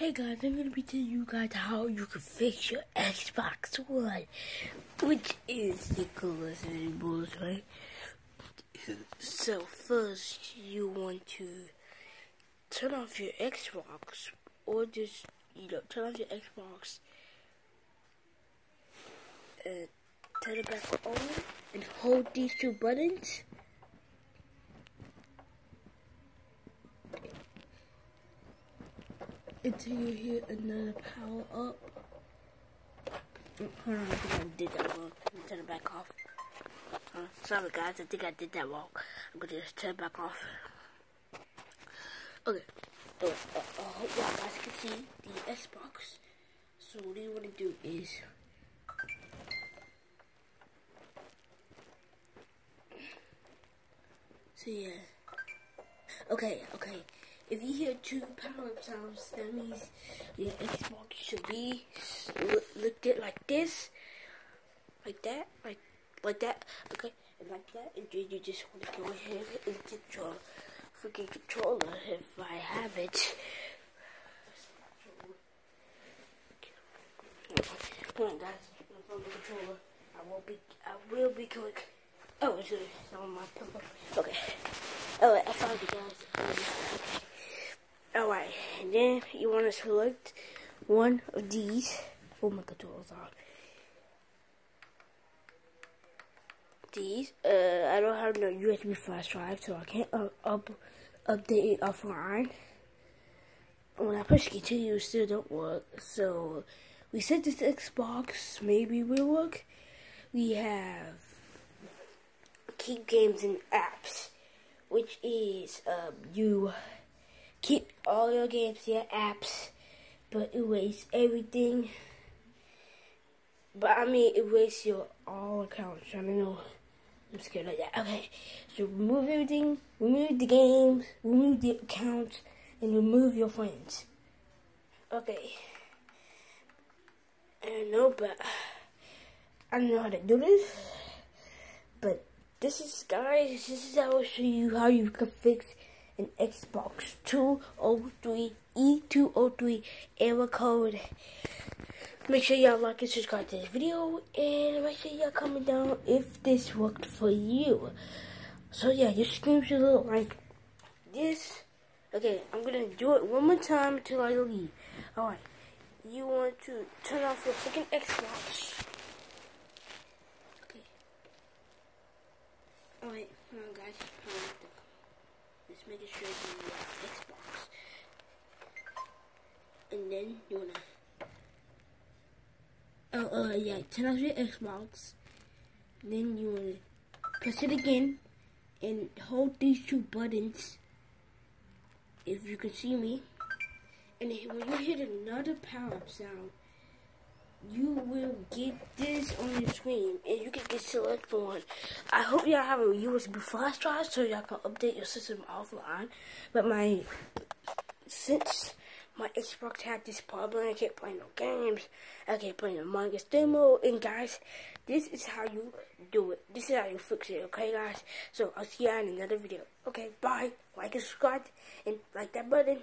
Hey guys, I'm going to be telling you guys how you can fix your Xbox One, which is the coolest animals, right? So first, you want to turn off your Xbox, or just, turn off your Xbox, and turn it back on, and hold these two buttons. Until you hear another power up. Hold on, I think I did that wrong. Let me turn it back off. Sorry guys, I think I did that wrong. I'm gonna just turn it back off. Okay. I hope y'all guys can see the Xbox. So what you want to do is Okay. If you hear two power-up sounds, that means your Xbox should be looked at like this, like that, like that, okay, and like that, and then you just want to go ahead and get your freaking controller if I have it. Hold on, guys, from the controller, I will be quick. Oh, it's on my pillow. Okay. Alright, I found it, guys. Alright, and then you want to select one of these. Oh, my controller's on. These. I don't have no USB flash drive, so I can't update it offline. When I push continue, it still don't work. So we set this Xbox, maybe will work. We have keep games and apps, which is you keep all your games, your apps, but erase everything. But I mean erase your all accounts. I don't know. I'm scared like that. Okay, so remove everything, remove the games, remove the accounts, and remove your friends. Okay. I know, but I don't know how to do this. But this is how I'll show you how you can fix an Xbox 203 E203 error code. Make sure y'all like and subscribe to this video, and make sure y'all comment down if this worked for you. So yeah, your screen should look like this. Okay, I'm gonna do it one more time until I leave. Alright, you want to turn off your freaking Xbox. Alright, hold on guys, just making sure the Xbox, and then you wanna, turn off your Xbox, then you wanna press it again, and hold these two buttons, if you can see me, and then when you hit another power-up sound, you will get this on your screen, and you can get select one. I hope y'all have a USB flash drive so y'all can update your system offline. But since my Xbox had this problem, I can't play no games. I can't play no manga demo. And guys, this is how you do it. This is how you fix it. Okay, guys. So I'll see y'all in another video. Okay, bye. Like and subscribe, and like that button.